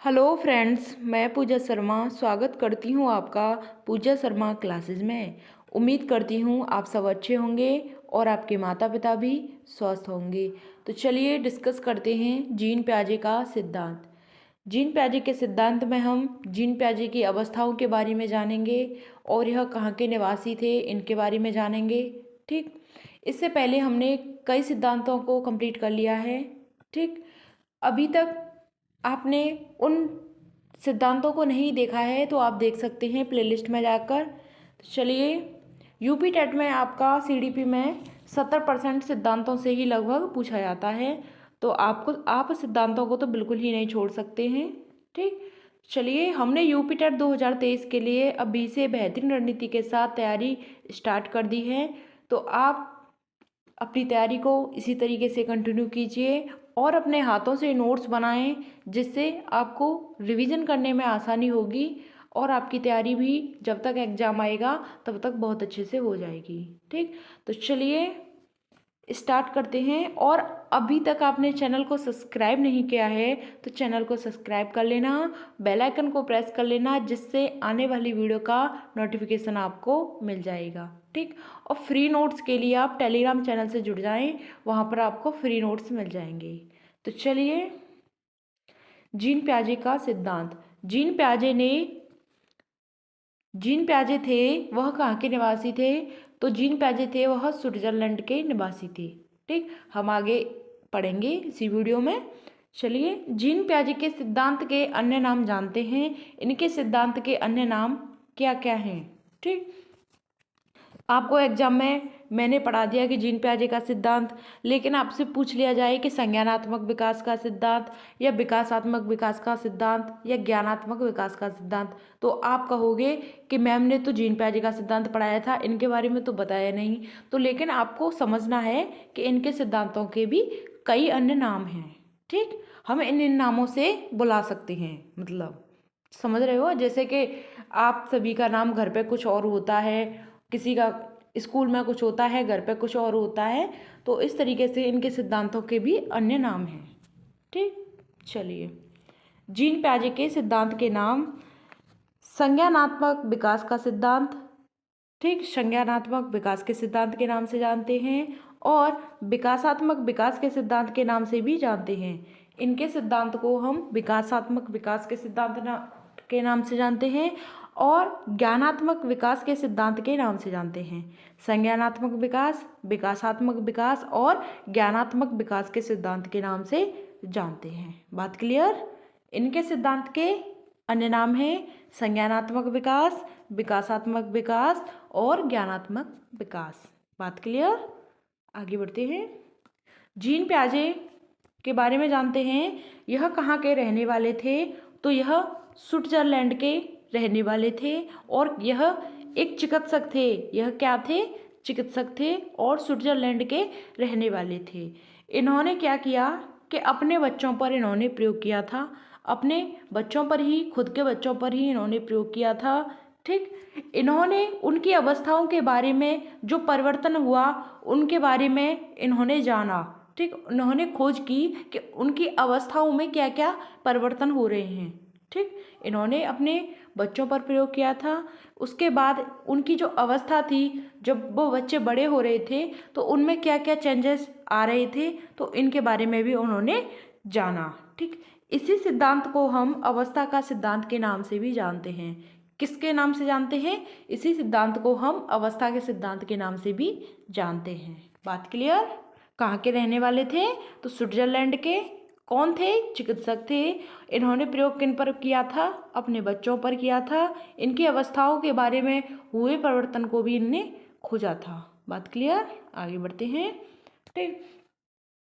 Hello friends, मैं पूजा शर्मा स्वागत करती हूँ आपका पूजा शर्मा क्लासेस में। उम्मीद करती हूँ आप सब अच्छे होंगे और आपके माता पिता भी स्वस्थ होंगे। तो चलिए डिस्कस करते हैं जीन पियाजे का सिद्धांत। जीन पियाजे के सिद्धांत में हम जीन पियाजे की अवस्थाओं के बारे में जानेंगे और यह कहाँ के निवासी थे इनके बारे में जानेंगे। ठीक, इससे पहले हमने कई सिद्धांतों को कंप्लीट कर लिया है। ठीक, अभी तक आपने उन सिद्धांतों को नहीं देखा है तो आप देख सकते हैं प्लेलिस्ट में जाकर। तो चलिए, यूपी टेट में आपका सीडीपी में 70% सिद्धांतों से ही लगभग पूछा जाता है, तो आप सिद्धांतों को तो बिल्कुल ही नहीं छोड़ सकते हैं। ठीक, चलिए, हमने यूपी टेट 2023 के लिए अभी से बेहतरीन रणनीति के साथ तैयारी स्टार्ट कर दी है। तो आप अपनी तैयारी को इसी तरीके से कंटिन्यू कीजिए और अपने हाथों से नोट्स बनाएं, जिससे आपको रिवीजन करने में आसानी होगी और आपकी तैयारी भी जब तक एग्ज़ाम आएगा तब तक बहुत अच्छे से हो जाएगी। ठीक, तो चलिए स्टार्ट करते हैं। और अभी तक आपने चैनल को सब्सक्राइब नहीं किया है तो चैनल को सब्सक्राइब कर लेना, बेल आइकन को प्रेस कर लेना, जिससे आने वाली वीडियो का नोटिफिकेशन आपको मिल जाएगा। ठीक, और फ्री नोट्स के लिए आप टेलीग्राम चैनल से जुड़ जाएं, वहाँ पर आपको फ्री नोट्स मिल जाएंगे। तो चलिए, जीन पियाजे का सिद्धांत। जीन पियाजे थे वह कहाँ के निवासी थे? तो जीन पियाजे थे वह स्विट्जरलैंड के निवासी थे। ठीक, हम आगे पढ़ेंगे इसी वीडियो में। चलिए, जीन पियाजे के सिद्धांत के अन्य नाम जानते हैं। इनके सिद्धांत के अन्य नाम क्या क्या हैं? ठीक, आपको एग्जाम में मैंने पढ़ा दिया कि जीन पियाजे का सिद्धांत, लेकिन आपसे पूछ लिया जाए कि संज्ञानात्मक विकास का सिद्धांत या विकासात्मक विकास का सिद्धांत या ज्ञानात्मक विकास का सिद्धांत, तो आप कहोगे कि मैम ने तो जीन पियाजे का सिद्धांत पढ़ाया था, इनके बारे में तो बताया नहीं। तो लेकिन आपको समझना है कि इनके सिद्धांतों के भी कई अन्य नाम हैं। ठीक, हम इन नामों से बुला सकते हैं, मतलब समझ रहे हो? जैसे कि आप सभी का नाम घर पे कुछ और होता है, किसी का स्कूल में कुछ होता है, घर पे कुछ और होता है, तो इस तरीके से इनके सिद्धांतों के भी अन्य नाम हैं। ठीक, चलिए, जीन पियाजे के सिद्धांत के नाम: संज्ञानात्मक विकास का सिद्धांत। ठीक, संज्ञानात्मक विकास के सिद्धांत के नाम से जानते हैं और विकासात्मक विकास के सिद्धांत के नाम से भी जानते हैं। इनके सिद्धांत को हम विकासात्मक विकास के सिद्धांत के नाम से जानते हैं और ज्ञानात्मक विकास के सिद्धांत के नाम से जानते हैं। संज्ञानात्मक विकास, विकासात्मक विकास और ज्ञानात्मक विकास के सिद्धांत के नाम से जानते हैं। बात क्लियर? इनके सिद्धांत के अन्य नाम हैं संज्ञानात्मक विकास, विकासात्मक विकास और ज्ञानात्मक विकास। बात क्लियर? आगे बढ़ते हैं। जीन पियाजे के बारे में जानते हैं। यह कहाँ के रहने वाले थे? तो यह स्विट्जरलैंड के रहने वाले थे और यह एक चिकित्सक थे। यह क्या थे? चिकित्सक थे और स्विट्जरलैंड के रहने वाले थे। इन्होंने क्या किया कि अपने बच्चों पर इन्होंने प्रयोग किया था, अपने बच्चों पर ही, खुद के बच्चों पर ही इन्होंने प्रयोग किया था। ठीक, इन्होंने उनकी अवस्थाओं के बारे में जो परिवर्तन हुआ उनके बारे में इन्होंने जाना। ठीक, उन्होंने खोज की कि उनकी अवस्थाओं में क्या क्या परिवर्तन हो रहे हैं। ठीक, इन्होंने अपने बच्चों पर प्रयोग किया था। उसके बाद उनकी जो अवस्था थी, जब वो बच्चे बड़े हो रहे थे तो उनमें क्या क्या चेंजेस आ रहे थे, तो इनके बारे में भी उन्होंने जाना। ठीक, इसी सिद्धांत को हम अवस्था का सिद्धांत के नाम से भी जानते हैं। किसके नाम से जानते हैं? इसी सिद्धांत को हम अवस्था के सिद्धांत के नाम से भी जानते हैं। बात क्लियर? कहाँ के रहने वाले थे? तो स्विट्जरलैंड के। कौन थे? चिकित्सक थे। इन्होंने प्रयोग किन पर किया था? अपने बच्चों पर किया था। इनकी अवस्थाओं के बारे में हुए परिवर्तन को भी इनने खोजा था। बात क्लियर? आगे बढ़ते हैं। ठीक,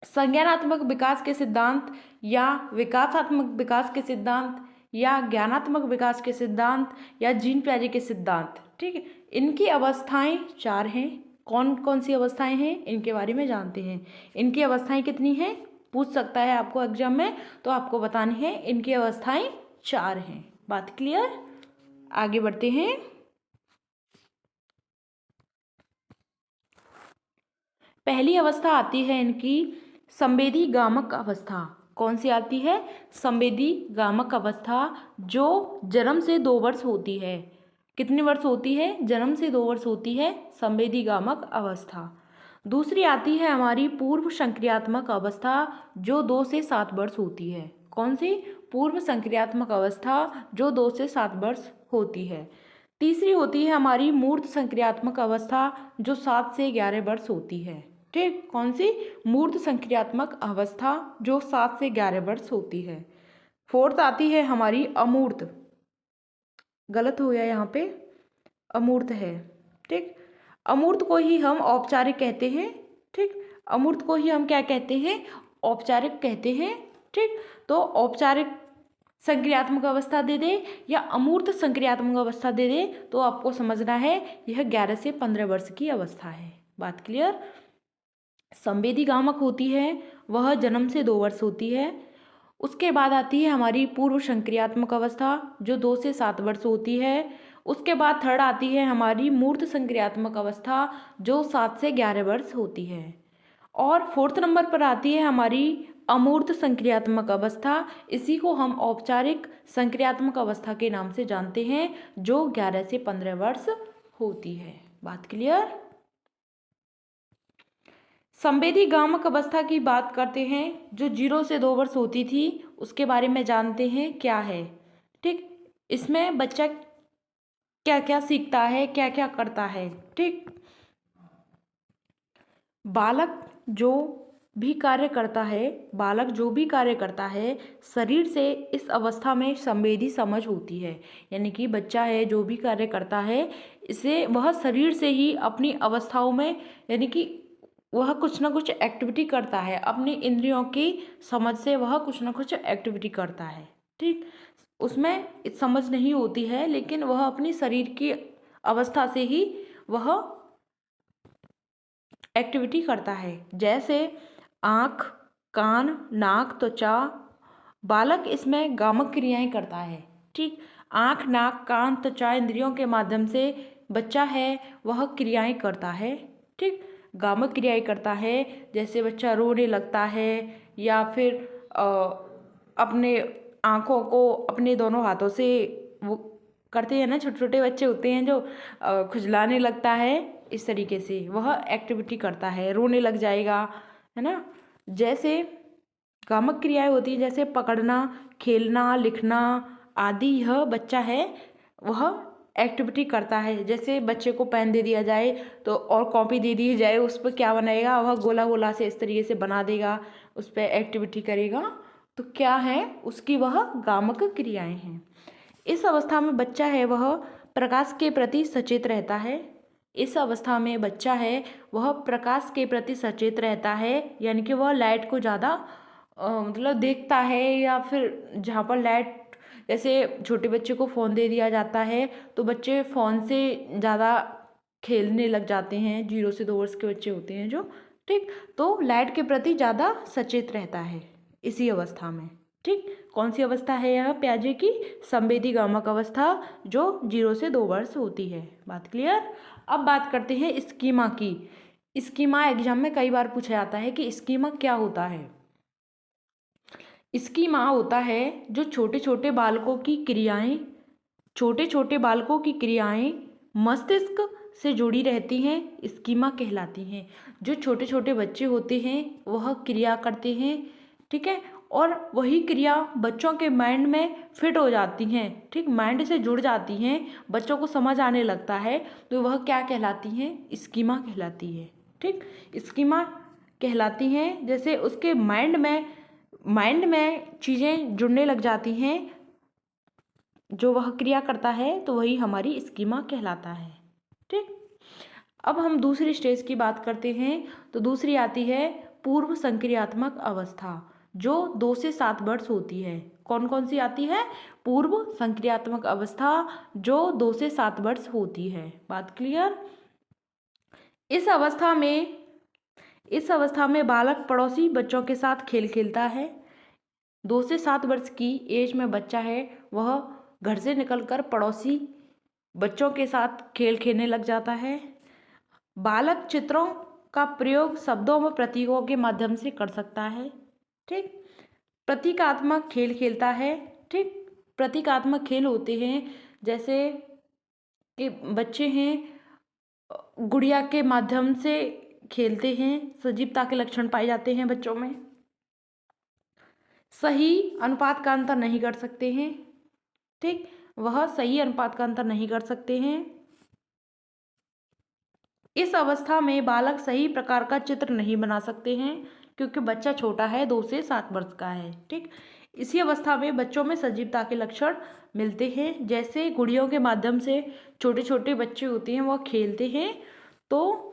संज्ञानात्मक विकास के सिद्धांत या विकासात्मक विकास के सिद्धांत या ज्ञानात्मक विकास के सिद्धांत या जीन पियाजे के सिद्धांत। ठीक है, इनकी अवस्थाएं 4 हैं। कौन कौन सी अवस्थाएं हैं इनके बारे में जानते हैं। इनकी अवस्थाएं कितनी हैं? पूछ सकता है आपको एग्जाम में, तो आपको बतानी है। इनकी अवस्थाएं 4 हैं। बात क्लियर? आगे बढ़ते हैं। पहली अवस्था आती है इनकी संवेदी गामक अवस्था। कौन सी आती है? संवेदी गामक अवस्था, जो जन्म से 2 वर्ष होती है। कितने वर्ष होती है? जन्म से 2 वर्ष होती है संवेदी गामक अवस्था। दूसरी आती है हमारी पूर्व संक्रियात्मक अवस्था, जो 2 से 7 वर्ष होती है। कौन सी? पूर्व संक्रियात्मक अवस्था, जो 2 से 7 वर्ष होती है। तीसरी होती है हमारी मूर्त संक्रियात्मक अवस्था, जो 7 से 11 वर्ष होती है। ठीक, कौन सी? मूर्त संक्रियात्मक अवस्था, जो 7 से 11 वर्ष होती है। फोर्थ आती है हमारी अमूर्त, गलत हो गया यहाँ पे, अमूर्त है। ठीक, अमूर्त को ही हम औपचारिक कहते हैं। ठीक, अमूर्त को ही हम क्या कहते हैं? औपचारिक कहते हैं। ठीक, तो औपचारिक संक्रियात्मक अवस्था दे दे या अमूर्त संक्रियात्मक अवस्था दे दे तो आपको समझना है यह 11 से 15 वर्ष की अवस्था है। बात क्लियर? संवेदी गामक होती है वह जन्म से 2 वर्ष होती है। उसके बाद आती है हमारी पूर्व संक्रियात्मक अवस्था, जो 2 से 7 वर्ष होती है। उसके बाद थर्ड आती है हमारी मूर्त संक्रियात्मक अवस्था, जो 7 से 11 वर्ष होती है। और फोर्थ नंबर पर आती है हमारी अमूर्त संक्रियात्मक अवस्था। इसी को हम औपचारिक संक्रियात्मक अवस्था के नाम से जानते हैं, जो 11 से 15 वर्ष होती है। बात क्लियर? संवेदी गामक अवस्था की बात करते हैं, जो 0 से 2 वर्ष होती थी, उसके बारे में जानते हैं क्या है। ठीक, इसमें बच्चा क्या क्या सीखता है, क्या क्या करता है। ठीक, बालक जो भी कार्य करता है, बालक जो भी कार्य करता है, शरीर से इस अवस्था में संवेदी समझ होती है। यानी कि बच्चा है जो भी कार्य करता है, इसे वह शरीर से ही अपनी अवस्थाओं में, यानी कि वह कुछ ना कुछ एक्टिविटी करता है, अपनी इंद्रियों की समझ से वह कुछ ना कुछ एक्टिविटी करता है। ठीक, उसमें समझ नहीं होती है, लेकिन वह अपनी शरीर की अवस्था से ही वह एक्टिविटी करता है। जैसे आँख, कान, नाक, त्वचा, बालक इसमें गामक क्रियाएं करता है। ठीक, आँख, नाक, कान, त्वचा इंद्रियों के माध्यम से बच्चा है वह क्रियाएं करता है। ठीक, गामक क्रियाएं करता है। जैसे बच्चा रोने लगता है या फिर अपने आँखों को अपने दोनों हाथों से वो करते हैं ना, छोटे छोटे बच्चे होते हैं जो खुजलाने लगता है, इस तरीके से वह एक्टिविटी करता है, रोने लग जाएगा, है ना। जैसे गामक क्रियाएं होती हैं, जैसे पकड़ना, खेलना, लिखना आदि, यह बच्चा है वह एक्टिविटी करता है। जैसे बच्चे को पेन दे दिया जाए तो और कॉपी दे दी जाए, उस पर क्या बनाएगा? वह गोला गोला से इस तरीके से बना देगा, उस पर एक्टिविटी करेगा। तो क्या है? उसकी वह गामक क्रियाएं हैं। इस अवस्था में बच्चा है वह प्रकाश के प्रति सचेत रहता है। इस अवस्था में बच्चा है वह प्रकाश के प्रति सचेत रहता है, यानी कि वह लाइट को ज़्यादा मतलब देखता है, या फिर जहाँ पर लाइट, जैसे छोटे बच्चे को फ़ोन दे दिया जाता है तो बच्चे फ़ोन से ज़्यादा खेलने लग जाते हैं, 0 से 2 वर्ष के बच्चे होते हैं जो। ठीक, तो लाइट के प्रति ज़्यादा सचेत रहता है इसी अवस्था में। ठीक, कौन सी अवस्था है यह प्याजे की? संवेदी गामक अवस्था, जो 0 से 2 वर्ष होती है। बात क्लियर? अब बात करते हैं स्कीमा की। स्कीमा एग्जाम में कई बार पूछा जाता है कि स्कीमा क्या होता है। स्कीमा होता है जो छोटे छोटे बालकों की क्रियाएं, छोटे छोटे बालकों की क्रियाएं मस्तिष्क से जुड़ी रहती हैं, स्कीमा कहलाती हैं। जो छोटे छोटे बच्चे होते हैं वह क्रिया करते हैं, ठीक है, और वही क्रिया बच्चों के माइंड में फिट हो जाती हैं। ठीक, माइंड से जुड़ जाती हैं, बच्चों को समझ आने लगता है, तो वह क्या कहलाती हैं? स्कीमा कहलाती है। ठीक, स्कीमा कहलाती हैं। जैसे उसके माइंड में चीज़ें जुड़ने लग जाती हैं, जो वह क्रिया करता है, तो वही हमारी स्कीमा कहलाता है। ठीक, अब हम दूसरी स्टेज की बात करते हैं। तो दूसरी आती है पूर्व संक्रियात्मक अवस्था, जो 2 से 7 वर्ष होती है। कौन कौन सी आती है? पूर्व संक्रियात्मक अवस्था, जो 2 से 7 वर्ष होती है। बात क्लियर? इस अवस्था में बालक पड़ोसी बच्चों के साथ खेल खेलता है। 2 से 7 वर्ष की एज में बच्चा है वह घर से निकलकर पड़ोसी बच्चों के साथ खेल खेलने लग जाता है। बालक चित्रों का प्रयोग शब्दों व प्रतीकों के माध्यम से कर सकता है। ठीक, प्रतीकात्मक खेल खेलता है। ठीक, प्रतीकात्मक खेल होते हैं जैसे कि बच्चे हैं गुड़िया के माध्यम से खेलते हैं, सजीवता के लक्षण पाए जाते हैं बच्चों में। सही अनुपात का अंतर नहीं कर सकते हैं। ठीक, वह सही अनुपात का अंतर नहीं कर सकते हैं। इस अवस्था में बालक सही प्रकार का चित्र नहीं बना सकते हैं क्योंकि बच्चा छोटा है, 2 से 7 वर्ष का है। ठीक, इसी अवस्था में बच्चों में सजीवता के लक्षण मिलते हैं। जैसे गुड़ियों के माध्यम से छोटे छोटे बच्चे होते हैं वह खेलते हैं, तो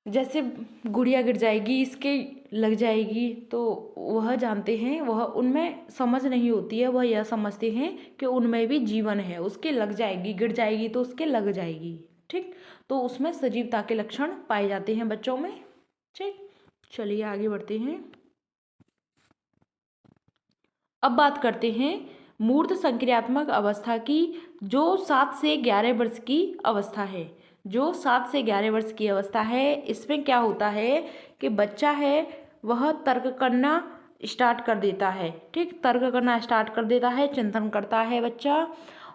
जैसे गुड़िया गिर जाएगी, इसके लग जाएगी, तो वह जानते हैं, वह उनमें समझ नहीं होती है, वह यह समझते हैं कि उनमें भी जीवन है, उसके लग जाएगी, गिर जाएगी तो उसके लग जाएगी। ठीक, तो उसमें सजीवता के लक्षण पाए जाते हैं बच्चों में। ठीक, चलिए आगे बढ़ते हैं। अब बात करते हैं मूर्त संक्रियात्मक अवस्था की, जो 7 से 11 वर्ष की अवस्था है। जो 7 से 11 वर्ष की अवस्था है, इसमें क्या होता है कि बच्चा है वह तर्क करना स्टार्ट कर देता है। ठीक, तर्क करना स्टार्ट कर देता है, चिंतन करता है बच्चा,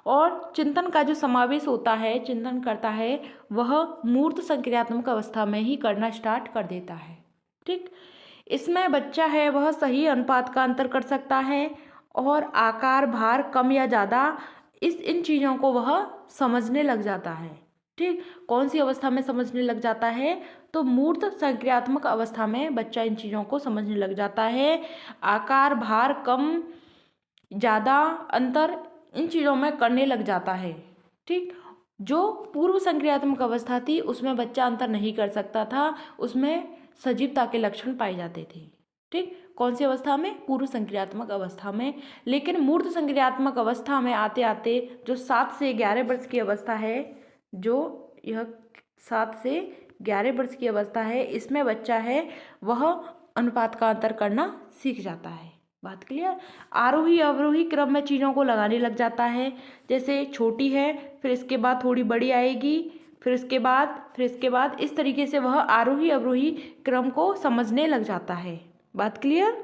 और चिंतन का जो समावेश होता है, चिंतन करता है, वह मूर्त संक्रियात्मक अवस्था में ही करना स्टार्ट कर देता है। ठीक, इसमें बच्चा है वह सही अनुपात का अंतर कर सकता है और आकार, भार कम या ज़्यादा इन चीज़ों को वह समझने लग जाता है। ठीक, कौन सी अवस्था में समझने लग जाता है, तो मूर्त संक्रियात्मक अवस्था में बच्चा इन चीज़ों को समझने लग जाता है। आकार, भार कम ज़्यादा अंतर इन चीज़ों में करने लग जाता है। ठीक, जो पूर्व संक्रियात्मक अवस्था थी उसमें बच्चा अंतर नहीं कर सकता था, उसमें सजीवता के लक्षण पाए जाते थे। ठीक, कौन सी अवस्था में, पूर्व संक्रियात्मक अवस्था में। लेकिन मूर्त संक्रियात्मक अवस्था में आते आते जो 7 से 11 वर्ष की अवस्था है, जो यह 7 से 11 वर्ष की अवस्था है, इसमें बच्चा है वह अनुपात का अंतर करना सीख जाता है। बात क्लियर। आरोही अवरोही क्रम में चीज़ों को लगाने लग जाता है। जैसे छोटी है, फिर इसके बाद थोड़ी बड़ी आएगी, फिर इसके बाद इस तरीके से वह आरोही अवरोही क्रम को समझने लग जाता है। बात क्लियर।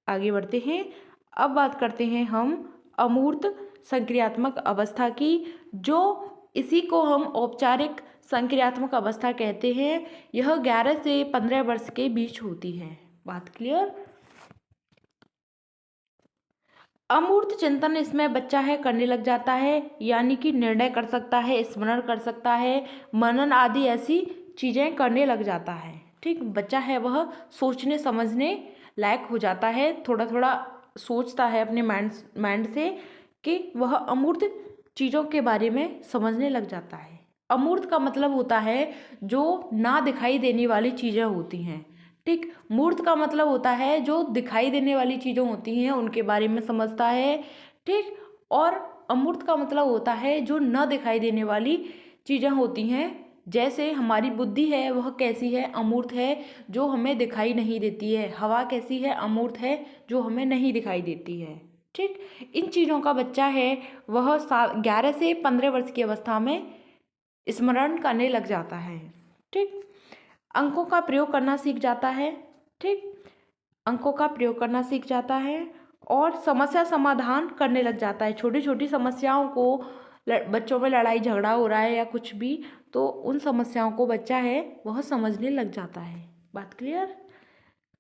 आगे बढ़ते हैं। अब बात करते हैं हम अमूर्त संक्रियात्मक अवस्था की, जो इसी को हम औपचारिक संक्रियात्मक अवस्था कहते हैं। यह 11 से 15 वर्ष के बीच होती है। बात क्लियर। अमूर्त चिंतन इसमें बच्चा है करने लग जाता है, यानी कि निर्णय कर सकता है, स्मरण कर सकता है, मनन आदि ऐसी चीज़ें करने लग जाता है। ठीक, बच्चा है वह सोचने समझने लायक हो जाता है, थोड़ा थोड़ा सोचता है अपने माइंड से कि वह अमूर्त चीज़ों के बारे में समझने लग जाता है। अमूर्त का मतलब होता है जो ना दिखाई देने वाली चीज़ें होती हैं। ठीक, मूर्त का मतलब होता है जो दिखाई देने वाली चीज़ें होती हैं उनके बारे में समझता है। ठीक, और अमूर्त का मतलब होता है जो न दिखाई देने वाली चीज़ें होती हैं। जैसे हमारी बुद्धि है वह कैसी है, अमूर्त है, जो हमें दिखाई नहीं देती है। हवा कैसी है, अमूर्त है, जो हमें नहीं दिखाई देती है। ठीक, इन चीज़ों का बच्चा है वह 11 से 15 वर्ष की अवस्था में स्मरण करने लग जाता है। ठीक, अंकों का प्रयोग करना सीख जाता है। ठीक, अंकों का प्रयोग करना सीख जाता है और समस्या समाधान करने लग जाता है। छोटी छोटी समस्याओं को, बच्चों में लड़ाई झगड़ा हो रहा है या कुछ भी, तो उन समस्याओं को बच्चा है वह समझने लग जाता है। बात क्लियर।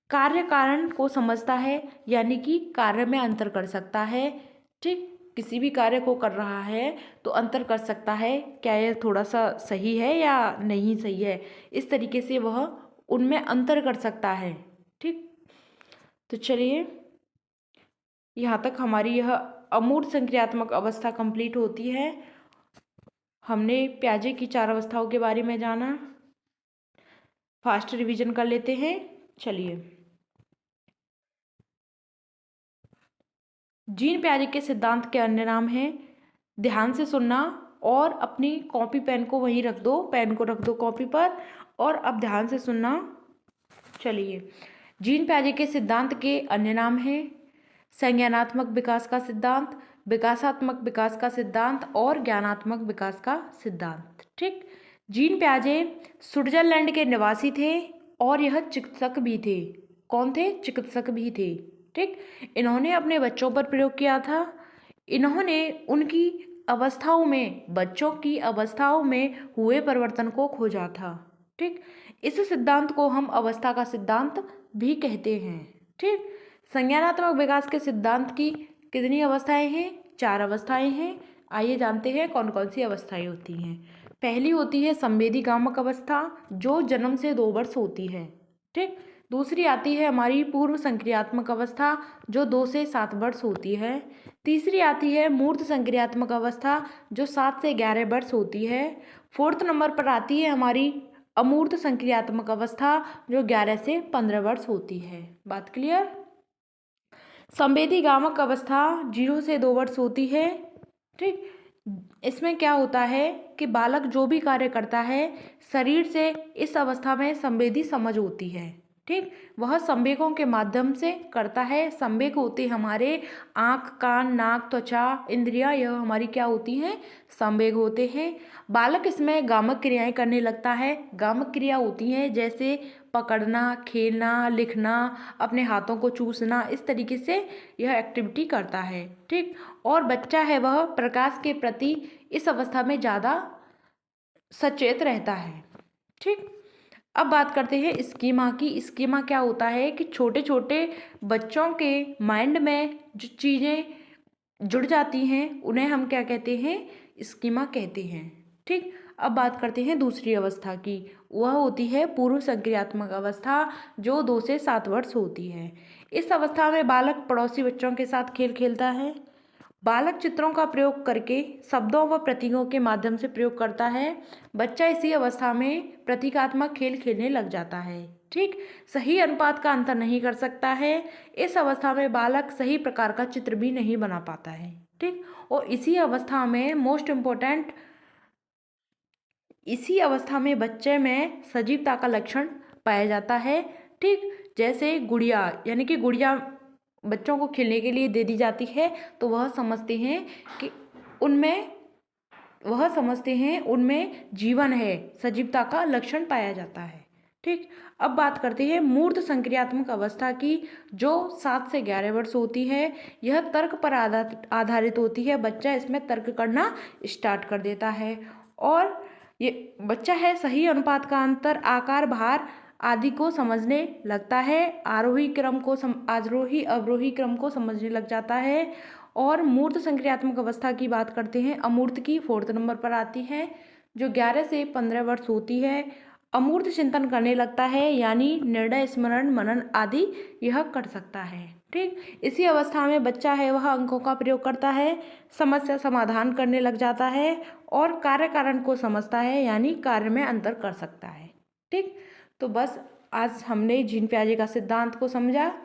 कार्य कारण को समझता है, यानी कि कार्य में अंतर कर सकता है। ठीक, किसी भी कार्य को कर रहा है तो अंतर कर सकता है, क्या यह थोड़ा सा सही है या नहीं सही है, इस तरीके से वह उनमें अंतर कर सकता है। ठीक, तो चलिए यहाँ तक हमारी यह अमूर्त संक्रियात्मक अवस्था कंप्लीट होती है। हमने प्याजे की 4 अवस्थाओं के बारे में जाना। फास्ट रिवीजन कर लेते हैं। चलिए, जीन प्याजे के सिद्धांत के अन्य नाम हैं, ध्यान से सुनना और अपनी कॉपी पेन को वहीं रख दो, पेन को रख दो कॉपी पर और अब ध्यान से सुनना। चलिए, जीन प्याजे के सिद्धांत के अन्य नाम हैं संज्ञानात्मक विकास का सिद्धांत, विकासात्मक विकास का सिद्धांत और ज्ञानात्मक विकास का सिद्धांत। ठीक, जीन प्याजे स्विट्जरलैंड के निवासी थे और यह चिकित्सक भी थे। कौन थे? चिकित्सक भी थे। ठीक। इन्होंने अपने बच्चों पर प्रयोग किया था। इन्होंने उनकी अवस्थाओं में, बच्चों की अवस्थाओं में हुए परिवर्तन को खोजा था। ठीक। इस सिद्धांत को हम अवस्था का सिद्धांत भी कहते हैं। ठीक। संज्ञानात्मक विकास के सिद्धांत की कितनी अवस्थाएं हैं? 4 अवस्थाएं हैं। आइए जानते हैं कौन कौन सी अवस्थाएं होती हैं। पहली होती है संवेदी गामक अवस्था, जो जन्म से 2 वर्ष होती है। ठीक। दूसरी आती है हमारी पूर्व संक्रियात्मक अवस्था, जो 2 से 7 वर्ष होती है। तीसरी आती है मूर्त संक्रियात्मक अवस्था, जो 7 से 11 वर्ष होती है। 4th नंबर पर आती है हमारी अमूर्त संक्रियात्मक अवस्था, जो 11 से 15 वर्ष होती है। बात क्लियर? संवेदी गामक अवस्था 0 से 2 वर्ष होती है। ठीक। इसमें क्या होता है कि बालक जो भी कार्य करता है, शरीर से इस अवस्था में संवेदी समझ होती है। ठीक। वह संवेगों के माध्यम से करता है। संवेग होते हमारे आँख, कान, नाक, त्वचा, इंद्रियां, यह हमारी क्या होती हैं? संवेग होते हैं। बालक इसमें गामक क्रियाएं करने लगता है। गामक क्रिया होती हैं जैसे पकड़ना, खेलना, लिखना, अपने हाथों को चूसना, इस तरीके से यह एक्टिविटी करता है। ठीक। और बच्चा है वह प्रकाश के प्रति इस अवस्था में ज़्यादा सचेत रहता है। ठीक। अब बात करते हैं स्कीमा की। स्कीमा क्या होता है कि छोटे छोटे बच्चों के माइंड में जो चीज़ें जुड़ जाती हैं, उन्हें हम क्या कहते हैं? स्कीमा कहते हैं। ठीक। अब बात करते हैं दूसरी अवस्था की। वह होती है पूर्व संक्रियात्मक अवस्था, जो 2 से 7 वर्ष होती है। इस अवस्था में बालक पड़ोसी बच्चों के साथ खेल खेलता है। बालक चित्रों का प्रयोग करके शब्दों व प्रतीकों के माध्यम से प्रयोग करता है। बच्चा इसी अवस्था में प्रतीकात्मक खेल खेलने लग जाता है। ठीक। सही अनुपात का अंतर नहीं कर सकता है। इस अवस्था में बालक सही प्रकार का चित्र भी नहीं बना पाता है। ठीक। और इसी अवस्था में मोस्ट इम्पोर्टेंट, इसी अवस्था में बच्चे में सजीवता का लक्षण पाया जाता है। ठीक। जैसे गुड़िया, यानी कि गुड़िया बच्चों को खेलने के लिए दे दी जाती है, तो वह समझते हैं कि उनमें जीवन है, सजीवता का लक्षण पाया जाता है। ठीक। अब बात करते हैं मूर्त संक्रियात्मक अवस्था की, जो 7 से 11 वर्ष होती है। यह तर्क पर आधारित होती है। बच्चा इसमें तर्क करना स्टार्ट कर देता है और ये बच्चा है सही अनुपात का अंतर, आकार, भार आदि को समझने लगता है। आरोही अवरोही क्रम को समझने लग जाता है। और मूर्त संक्रियात्मक अवस्था की बात करते हैं। अमूर्त की 4th नंबर पर आती है, जो 11 से 15 वर्ष होती है। अमूर्त चिंतन करने लगता है, यानी निर्णय, स्मरण, मनन आदि यह कर सकता है। ठीक। इसी अवस्था में बच्चा है वह अंकों का प्रयोग करता है, समस्या समाधान करने लग जाता है और कार्य कारण को समझता है, यानी कार्य में अंतर कर सकता है। ठीक। तो बस आज हमने जीन पियाजे का सिद्धांत को समझा।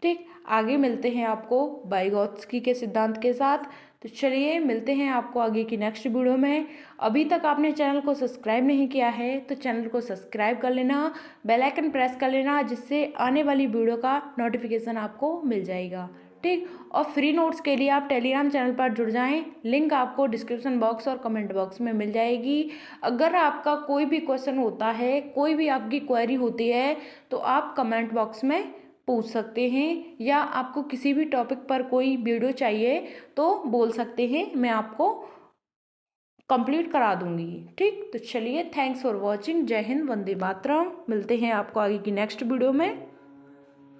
ठीक। आगे मिलते हैं आपको वाइगोत्स्की के सिद्धांत के साथ। तो चलिए मिलते हैं आपको आगे की नेक्स्ट वीडियो में। अभी तक आपने चैनल को सब्सक्राइब नहीं किया है तो चैनल को सब्सक्राइब कर लेना, बेल आइकन प्रेस कर लेना, जिससे आने वाली वीडियो का नोटिफिकेशन आपको मिल जाएगा। ठीक। और फ्री नोट्स के लिए आप टेलीग्राम चैनल पर जुड़ जाएं। लिंक आपको डिस्क्रिप्शन बॉक्स और कमेंट बॉक्स में मिल जाएगी। अगर आपका कोई भी क्वेश्चन होता है, कोई भी आपकी क्वेरी होती है, तो आप कमेंट बॉक्स में पूछ सकते हैं, या आपको किसी भी टॉपिक पर कोई वीडियो चाहिए तो बोल सकते हैं, मैं आपको कंप्लीट करा दूंगी। ठीक। तो चलिए, थैंक्स फॉर वॉचिंग। जय हिंद, वंदे मातरम। मिलते हैं आपको आगे की नेक्स्ट वीडियो में।